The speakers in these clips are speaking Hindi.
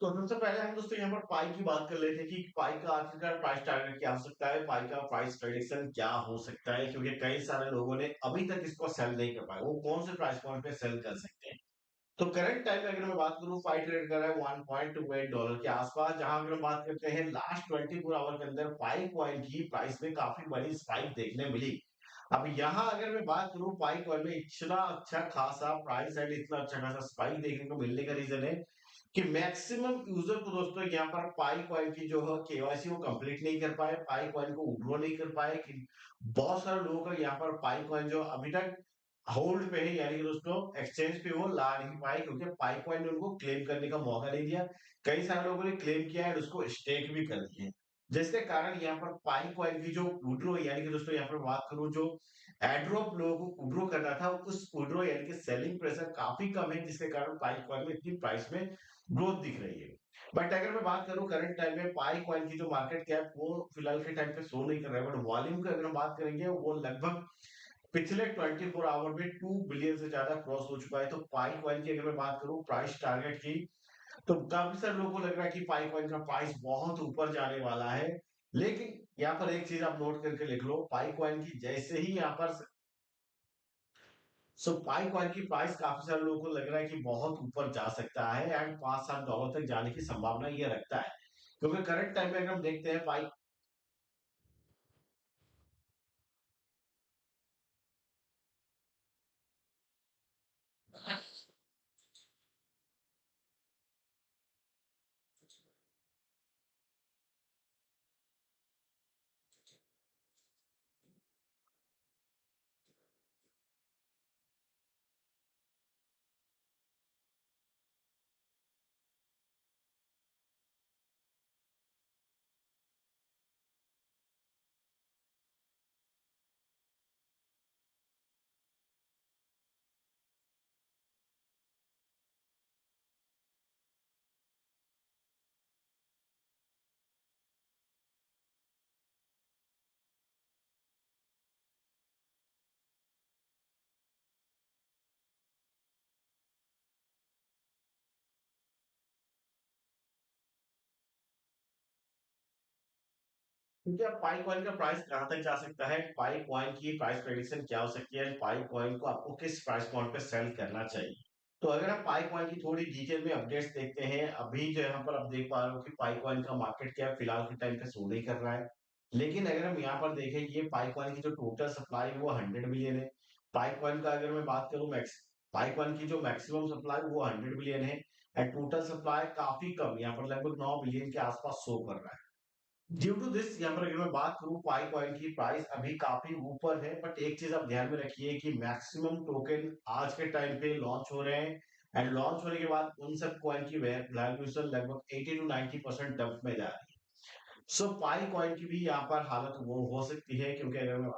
तो सबसे पहले हम दोस्तों यहाँ पर पाई की बात कर लेते हैं कि पाई का आखिरकार प्राइस टारगेट क्या हो सकता है, पाई का प्राइस प्रेडिक्शन क्या हो सकता है, क्योंकि कई सारे लोगों ने अभी तक इसको सेल नहीं कर पाए। वो कौन से प्राइस पॉइंट पे सेल कर सकते हैं? तो करंट टाइम में अगर मैं बात करूं, पाई ट्रेड कर रहा है $1.28 के आसपास, जहां अगर हम बात करते हैं लास्ट 24 आवर के अंदर पाई कॉइन की प्राइस में काफी बड़ी स्पाइक देखने मिली। अब यहाँ अगर मैं बात करूं, पाई कॉइन में इतना अच्छा खासा प्राइस एंड इतना अच्छा खासा स्पाइक देखने को मिलने का रीजन है कि मैक्सिमम यूजर को दोस्तों यहाँ पर पाई कॉइन की जो है केवाईसी वो कंप्लीट नहीं कर पाए, पाई कॉइन को विड्रॉ नहीं कर पाए। कि बहुत सारे लोगों का यहाँ पर पाई कॉइन जो अभी तक होल्ड पे है, यानी कि दोस्तों एक्सचेंज पे वो ला नहीं पाए, क्योंकि पाई कॉइन ने उनको क्लेम करने का मौका नहीं दिया। कई सारे लोगों ने क्लेम किया है और उसको स्टेक भी कर दिए, जिसके कारण यहाँ पर पाई कॉइन की जो विड्रॉ, यानी कि दोस्तों यहाँ पर बात करूं, जो एड्रॉप लोगों को विड्रॉ करना था, उस विड्रॉ यानी कि सेलिंग प्रेशर काफी कम है, जिसके कारण पाई कॉइन में इतनी प्राइस में ग्रोथ दिख रही है। बट अगर मैं बात करूं करंट टाइम में, पाई कॉइन की जो मार्केट कैप वो फिलहाल के टाइम पे शो नहीं कर रहा है, बट वॉल्यूम की अगर हम बात करेंगे, वो लगभग पिछले 24 आवर में 2 बिलियन से ज्यादा क्रॉस हो चुका है। तो पाई कॉइन की अगर मैं बात करूं प्राइस टारगेट की, तो काफी सारे लोगों को लग रहा है कि पाई कॉइन का प्राइस बहुत ऊपर जाने वाला है। लेकिन यहाँ पर एक चीज आप नोट करके लिख लो, पाई कॉइन की जैसे ही यहाँ पर पाई कॉइन की प्राइस काफी सारे लोगों को लग रहा है कि बहुत ऊपर जा सकता है एंड $5-7 तक जाने की संभावना ये रखता है, क्योंकि करंट टाइम में अगर हम देखते हैं पाई। क्योंकि अब पाई कॉइन का प्राइस कहां तक जा सकता है, पाई कॉइन की प्राइस प्रेडिक्शन क्या हो सकती है, पाई कॉइन को आपको किस प्राइस पॉइंट पे सेल करना चाहिए। तो अगर आप पाई कॉइन की थोड़ी डिटेल में अपडेट्स देखते हैं, अभी जो यहाँ पर आप देख पा रहे हो कि पाई कॉइन का मार्केट कैप फिलहाल के टाइम पे शो नहीं कर रहा है। लेकिन अगर हम यहाँ पर देखें, ये पाई कॉइन की जो टोटल सप्लाई है वो 100 मिलियन है। पाई कॉइन का अगर मैं बात करूं, मैक्स पाई कॉइन की जो मैक्सिमम सप्लाई वो 100 मिलियन है एंड टोटल सप्लाई काफी कम, यहाँ पर लगभग 9 बिलियन के आसपास शो कर रहा है। ड्यू टू दिस, यहाँ पर अगर मैं बात करूं, पाई कॉइन की प्राइस अभी काफी ऊपर है। बट एक चीज आप ध्यान में रखिए कि मैक्सिमम टोकन आज के टाइम पे लॉन्च हो रहे हैं एंड लॉन्च होने के बाद उन सब कॉइन की वैल्यूएशन लगभग 80 to 90% डंप में जा रही है। पाई कॉइन की भी यहाँ पर हालत वो हो सकती है, क्योंकि अगर मैं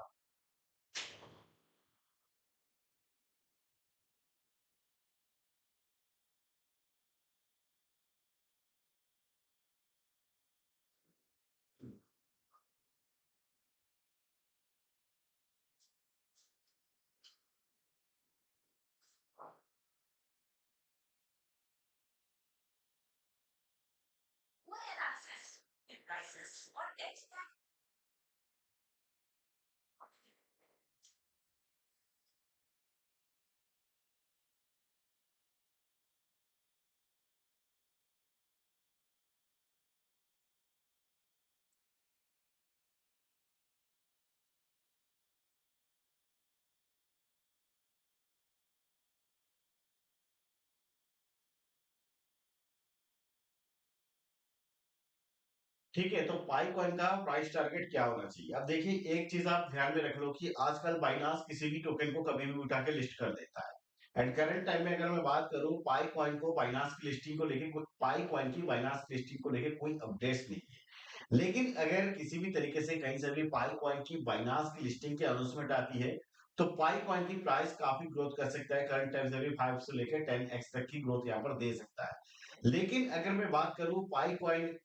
ठीक है, तो पाई कॉइन का प्राइस टारगेट क्या होना चाहिए? अब देखिए, एक चीज आप ध्यान में रख लो कि आजकल बाइनांस किसी भी टोकन को कभी भी उठा के लिस्ट कर देता है एंड करंट टाइम में अगर मैं बात करूं, पाई कॉइन को बाइनांस की लिस्टिंग को लेके पाई कॉइन की बाइनांस की लिस्टिंग को लेके कोई अपडेट्स नहीं है। लेकिन अगर किसी भी तरीके से कहीं से भी पाई कॉइन की बाइनांस की लिस्टिंग की अनाउंसमेंट आती है, तो पाई कॉइन की प्राइस काफी ग्रोथ कर सकता है, करंट टाइम से भी 5 से लेकर 10x तक की ग्रोथ यहाँ पर दे सकता है। लेकिन अगर मैं बात करूं, पाई कॉइन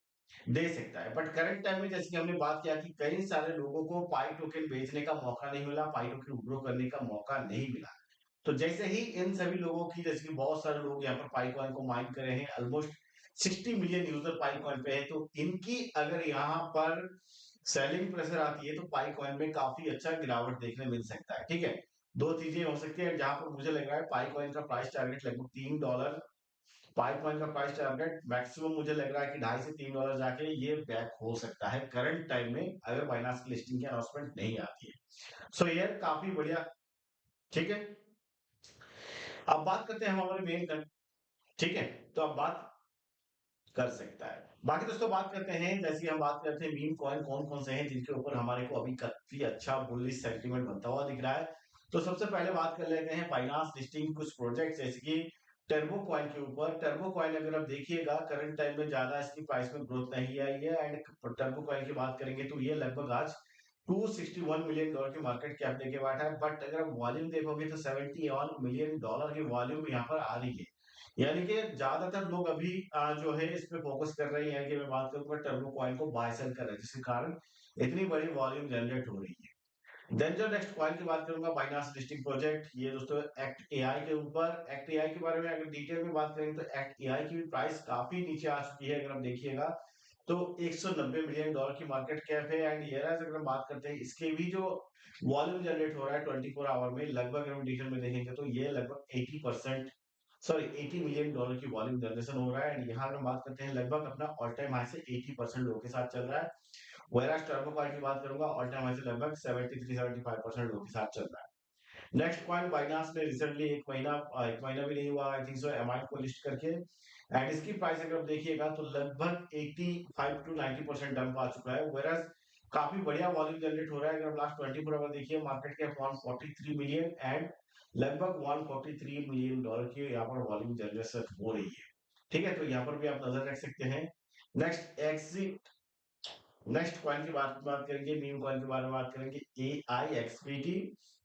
दे सकता है, बट करंट टाइम में जैसे कि हमने बात किया कि कई सारे लोगों को पाई टोकन बेचने का मौका नहीं मिला, पाई टोकन विड्रॉ करने का मौका नहीं मिला। तो जैसे ही इन सभी लोगों की, जैसे कि बहुत सारे लोग यहाँ पर पाई कॉइन को माइन करे हैं, ऑलमोस्ट 60 मिलियन यूजर पाई कॉइन पे है, तो इनकी अगर यहाँ पर सेलिंग प्रेशर आती है तो पाई कॉइन में काफी अच्छा गिरावट देखने मिल सकता है। ठीक है, दो चीजें हो सकती है जहां पर मुझे लग रहा है पाई कॉइन का प्राइस टारगेट लगभग $3, पाई कॉइन का प्राइस टारगेट मैक्सिमम मुझे लग रहा है कि $2.5 से $3 जाके ये बैक हो सकता है करंट टाइम में, अगर बाइनांस की लिस्टिंग की अनाउंसमेंट नहीं आती है। सो ये काफी बढ़िया। ठीक है, अब बात करते हैं हम हमारे मेन। ठीक है, तो अब बात कर सकता है। बाकी दोस्तों बात करते हैं, जैसे हम बात करते हैं मीम कॉइन कौन कौन से हैं जिनके ऊपर हमारे को अभी काफी अच्छा बुलिश सेंटीमेंट बनता हुआ दिख रहा है। तो सबसे पहले बात कर लेते हैं बाइनांस लिस्टिंग कुछ प्रोजेक्ट जैसे कि टर्बो कॉइन के ऊपर। टर्बो कॉइन अगर आप देखिएगा करंट टाइम में ज्यादा इसकी प्राइस में ग्रोथ नहीं आई है, एंड टर्बो कॉइन की बात करेंगे तो ये लगभग आज $261 मिलियन की मार्केट कैप लेके बैठा है। बट अगर आप वॉल्यूम देखोगे तो $71 मिलियन की वॉल्यूम यहाँ पर आ रही है। यानी कि ज्यादातर लोग अभी जो है इस पे फोकस कर रहे हैं, यानी कि मैं बात करूंगा टर्बो कॉइन को बाय सेल कर रहे हैं, जिसके कारण इतनी बड़ी वॉल्यूम जनरेट हो रही है। देन जो नेक्स्ट कॉइन की बात करूंगा बाइनांस लिस्टिंग प्रोजेक्ट, ये दोस्तों एक्ट एआई के ऊपर। एक्ट एआई के बारे में अगर डिटेल में बात करें तो एक्ट एआई की भी प्राइस काफी नीचे आ चुकी है, अगर आप देखिएगा तो $190 मिलियन की मार्केट कैप है। एंड ये अगर हम बात करते हैं इसके भी जो वॉल्यूम जनरेट हो रहा है 24 आवर में, लगभग अगर हम डिटेल में देखेंगे तो ये लगभग 80%, सॉरी $80 मिलियन की वॉल्यूम जनरेशन हो रहा है। एंड यहाँ हम बात करते हैं लगभग अपना ऑल टाइम हाई से 80% लोगों के साथ चल रहा है। वेराज टर्बो कॉइन की बात करूंगा ऑल टाइम हाई से लगभग 73-75% लोगों के साथ चल रहा है। नेक्स्ट पॉइंट बाइनांस ने रिसेंटली एक महीना भी नहीं हुआ आई थिंक सो एमाइट को लिस्ट करके, एंड इसकी प्राइस अगर आप देखिएगा तो लगभग 85 to 90% डंप आ चुका है। वेराज काफी बढ़िया वॉल्यूम जनरेट हो रहा है, अगर लास्ट 24 आवर देखिए मार्केट कैप 143 मिलियन एंड लगभग $143 मिलियन की यहाँ पर वॉल्यूम जनरेशन हो रही है। ठीक है, तो यहाँ पर भी आप नजर रख सकते हैं। नेक्स्ट एक्सिट, नेक्स्ट कॉइन की बात करेंगे, मीम कॉइन के बारे में बात करेंगे, ए आई एक्सपीटी।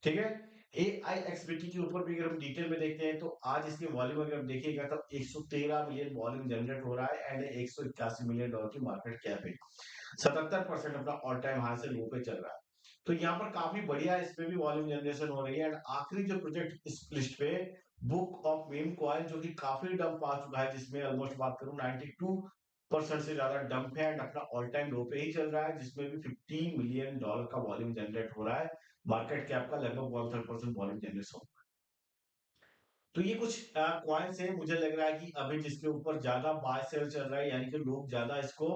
ठीक है, ए आई एक्सपीटी के ऊपर भी अगर हम डिटेल में देखते हैं तो आज इसकी वॉल्यूम अगर हम देखिएगा तो 113 मिलियन वॉल्यूम जनरेट हो रहा है, एंड $181 मिलियन की मार्केट कैप है। 77% अपना ऑल टाइम हाई से लो पे चल रहा है। तो यहाँ पर काफी बढ़िया इस पे भी वॉल्यूम जनरेशन हो रही है। एंड आखिरी जो प्रोजेक्ट इस लिस्ट पे बुक ऑफ मीम कॉइन, जो कि काफी डंप आ चुका है, जिसमें ऑलमोस्ट बात करूं 92% से ज्यादा डंप है, एंड अपना ऑल टाइम लो पे ही चल रहा है, जिसमें भी $15 मिलियन का वॉल्यूम जनरेट हो रहा है। मार्केट कैप का लगभग 1/3% वॉल्यूम जनरेट हो। तो ये कुछ कॉइन्स है, मुझे लग रहा है कि अभी जिसके ऊपर ज्यादा बाय सेल चल रहा है, यानी कि लोग ज्यादा इसको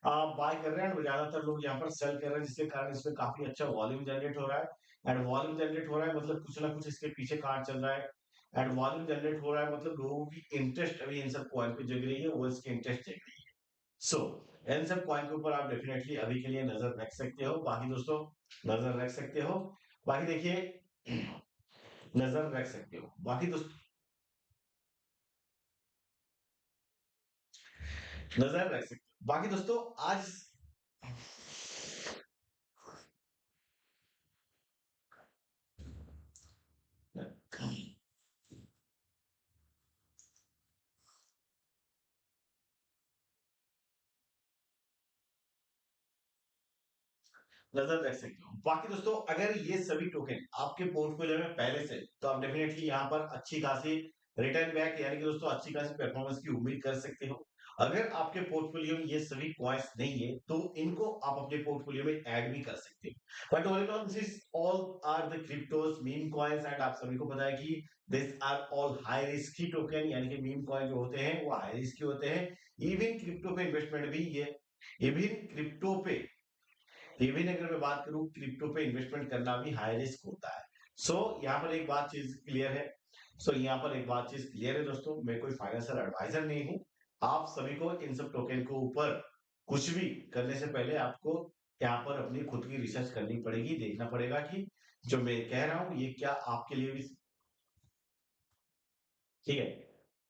बाय कर रहे हैं और ज्यादातर लोग यहाँ पर सेल कर रहे हैं, जिसके कारण इसमें काफी अच्छा वॉल्यूम जनरेट हो रहा है। एंड वॉल्यूम जनरेट हो रहा है मतलब कुछ ना कुछ इसके पीछे कहां चल रहा है। एंड वॉल्यूम जनरेट हो रहा है मतलब लोगों की इंटरेस्ट अभी इन सब कॉइन पे जग रही है, वो इसकी इंटरेस्ट जग रही है। सो इन सब कॉइन के ऊपर आप डेफिनेटली अभी के लिए नजर रख सकते हो। बाकी दोस्तों नजर रख सकते हो, बाकी देखिए नजर रख सकते हो, बाकी दोस्तों नजर रख सकते हो, बाकी दोस्तों आज नजर रख सकते हो। बाकी दोस्तों अगर ये सभी टोकन आपके पोर्टफोलियो में पहले से, तो आप डेफिनेटली यहाँ पर अच्छी खासी रिटर्न बैक यानी कि दोस्तों अच्छी खासी परफॉर्मेंस की उम्मीद कर सकते हो। अगर आपके पोर्टफोलियो में ये सभी कॉइन्स नहीं है तो इनको आप अपने पोर्टफोलियो में ऐड भी कर सकते हो। But all in all this all are the cryptos meme coins, and आप सभी को पता है कि this are all high risky token, यानी कि मीम कॉइन जो होते हैं वो हाई रिस्की होते हैं। इवन क्रिप्टो पे इन्वेस्टमेंट भी ये, इवन क्रिप्टो पे, इवन अगर मैं बात करूं क्रिप्टो पे इन्वेस्टमेंट करना भी हाई रिस्क होता है। सो यहाँ पर एक बात चीज क्लियर है, यहाँ पर एक बात चीज क्लियर है दोस्तों, मैं कोई फाइनेंशियल एडवाइजर नहीं हूं। आप सभी को इन सब टोकन के ऊपर कुछ भी करने से पहले आपको यहाँ पर अपनी खुद की रिसर्च करनी पड़ेगी, देखना पड़ेगा कि जो मैं कह रहा हूं ये क्या आपके लिए भी ठीक है।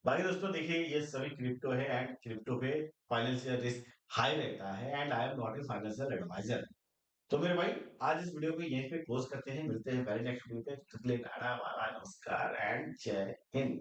बाकी दोस्तों देखिए ये सभी क्रिप्टो है, एंड क्रिप्टो पे फाइनेंशियल रिस्क हाई रहता है, and I am not a financial advisor. तो मेरे भाई आज इस वीडियो को यहीं पे क्लोज करते हैं, मिलते हैं वेरी नेक्स्ट वीडियो पे, तब तक के लिए टाटा बाय, नमस्कार एंड जय हिंद।